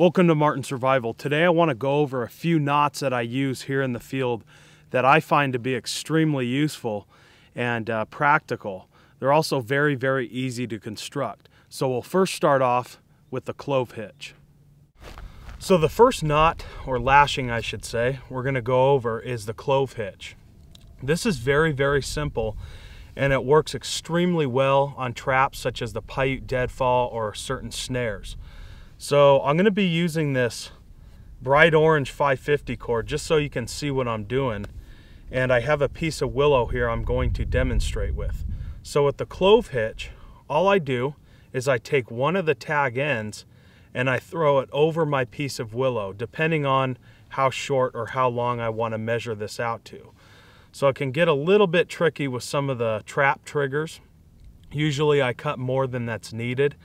Welcome to Martin Survival. Today I want to go over a few knots that I use here in the field that I find to be extremely useful and practical. They're also very, very easy to construct. So we'll first start off with the clove hitch. So the first knot, or lashing I should say, we're going to go over is the clove hitch. This is very, very simple, and it works extremely well on traps such as the Paiute deadfall or certain snares. So I'm going to be using this bright orange 550 cord just so you can see what I'm doing. And I have a piece of willow here I'm going to demonstrate with. So with the clove hitch, all I do is I take one of the tag ends and I throw it over my piece of willow, depending on how short or how long I want to measure this out to. So it can get a little bit tricky with some of the trap triggers. Usually I cut more than that's needed,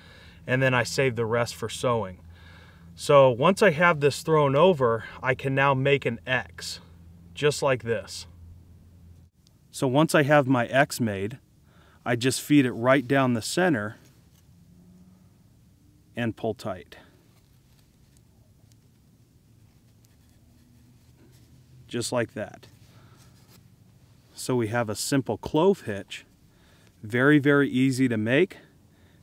and then I save the rest for sewing. So once I have this thrown over, I can now make an X, just like this. So once I have my X made, I just feed it right down the center and pull tight. Just like that. So we have a simple clove hitch, very, very easy to make,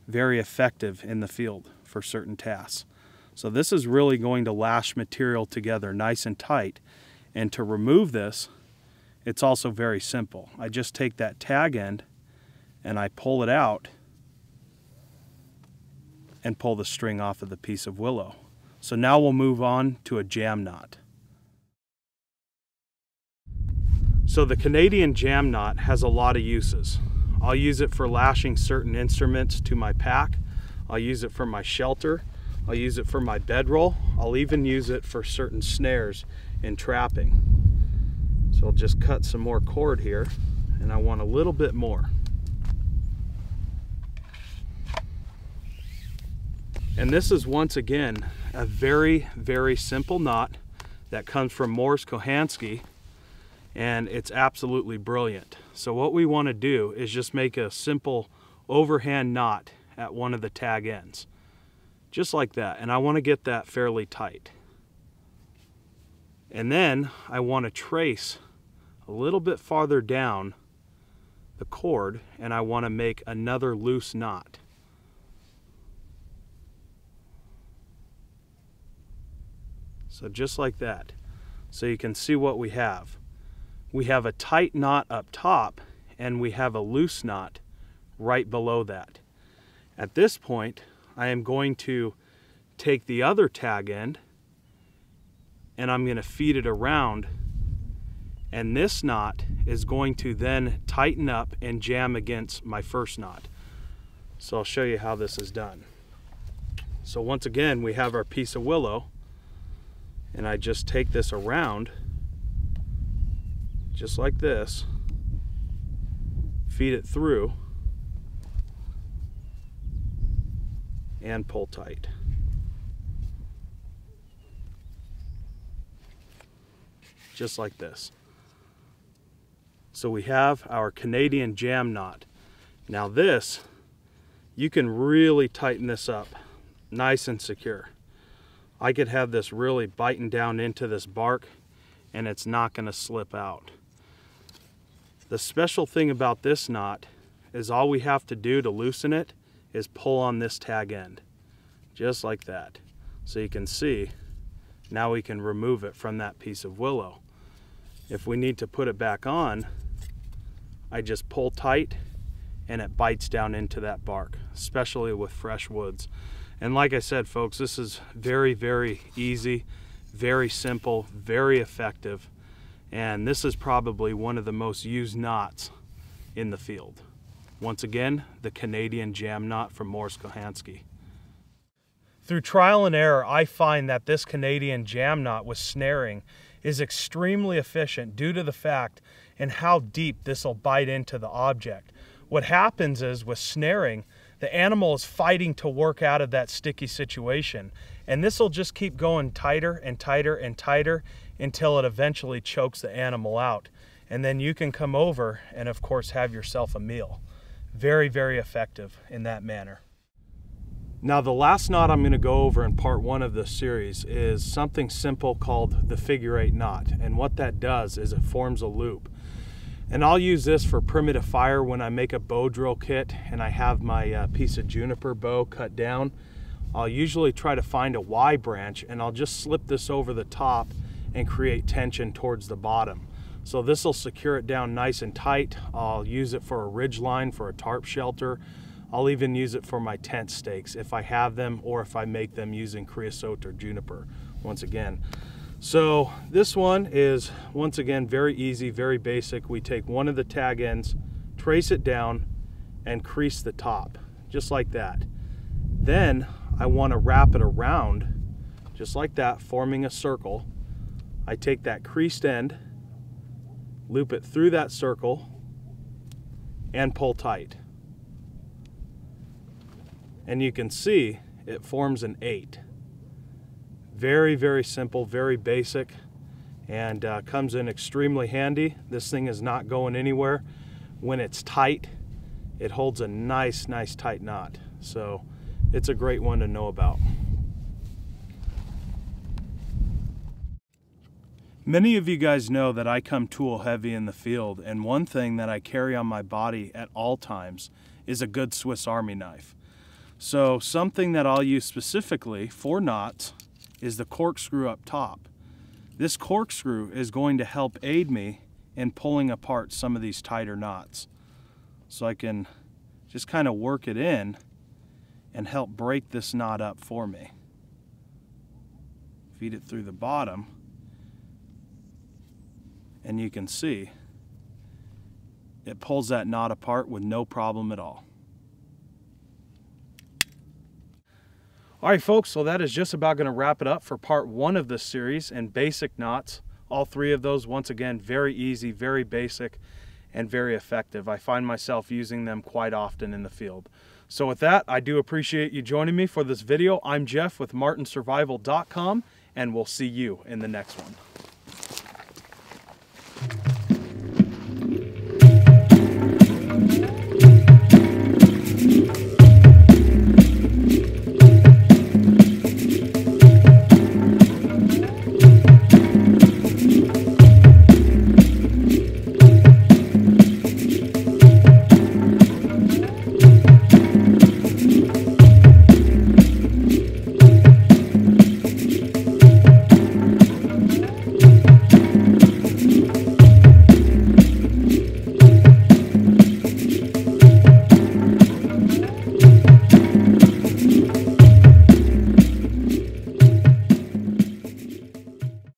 very effective in the field for certain tasks. So this is really going to lash material together nice and tight. And to remove this, it's also very simple. I just take that tag end and I pull it out and pull the string off of the piece of willow. So now we'll move on to a jam knot. So the Canadian jam knot has a lot of uses. I'll use it for lashing certain instruments to my pack. I'll use it for my shelter. I'll use it for my bedroll. I'll even use it for certain snares in trapping. So I'll just cut some more cord here, and I want a little bit more. And this is once again a very, very simple knot that comes from Morris Kohansky, and it's absolutely brilliant. So what we want to do is just make a simple overhand knot at one of the tag ends. Just like that. And I want to get that fairly tight. And then I want to trace a little bit farther down the cord, and I want to make another loose knot. So just like that. So you can see what we have. We have a tight knot up top, and we have a loose knot right below that. At this point, I am going to take the other tag end and I'm going to feed it around, and this knot is going to then tighten up and jam against my first knot. So I'll show you how this is done. So once again, we have our piece of willow, and I just take this around just like this, feed it through, and pull tight. Just like this. So we have our Canadian jam knot. Now this, you can really tighten this up nice and secure. I could have this really biting down into this bark, and it's not going to slip out. The special thing about this knot is all we have to do to loosen it is pull on this tag end, just like that. So you can see, now we can remove it from that piece of willow. If we need to put it back on, I just pull tight and it bites down into that bark, especially with fresh woods. And like I said, folks, this is very, very easy, very simple, very effective. And this is probably one of the most used knots in the field. Once again, the Canadian jam knot from Morris Kohansky. Through trial and error, I find that this Canadian jam knot with snaring is extremely efficient due to the fact and how deep this will bite into the object. What happens is with snaring, the animal is fighting to work out of that sticky situation, and this will just keep going tighter and tighter and tighter until it eventually chokes the animal out. And then you can come over and of course have yourself a meal. Very, very effective in that manner. Now the last knot I'm going to go over in part 1 of this series is something simple called the figure 8 knot, and what that does is it forms a loop. And I'll use this for primitive fire when I make a bow drill kit and I have my piece of juniper bow cut down. I'll usually try to find a Y branch and I'll just slip this over the top and create tension towards the bottom. So this will secure it down nice and tight. I'll use it for a ridge line for a tarp shelter. I'll even use it for my tent stakes if I have them, or if I make them using creosote or juniper once again. So this one is, once again, very easy, very basic. We take one of the tag ends, trace it down, and crease the top, just like that. Then I want to wrap it around, just like that, forming a circle. I take that creased end, loop it through that circle, and pull tight. And you can see it forms an 8. Very, very simple, very basic, and comes in extremely handy. This thing is not going anywhere. When it's tight, it holds a nice tight knot. So it's a great one to know about. Many of you guys know that I come tool heavy in the field, and one thing that I carry on my body at all times is a good Swiss Army knife. So something that I'll use specifically for knots is the corkscrew up top. This corkscrew is going to help aid me in pulling apart some of these tighter knots. So I can just kind of work it in and help break this knot up for me. Feed it through the bottom, and you can see it pulls that knot apart with no problem at all. Alright folks, so that is just about going to wrap it up for part 1 of this series and basic knots. All 3 of those, once again, very easy, very basic, and very effective. I find myself using them quite often in the field. So with that, I do appreciate you joining me for this video. I'm Jeff with martinsurvival.com, and we'll see you in the next one.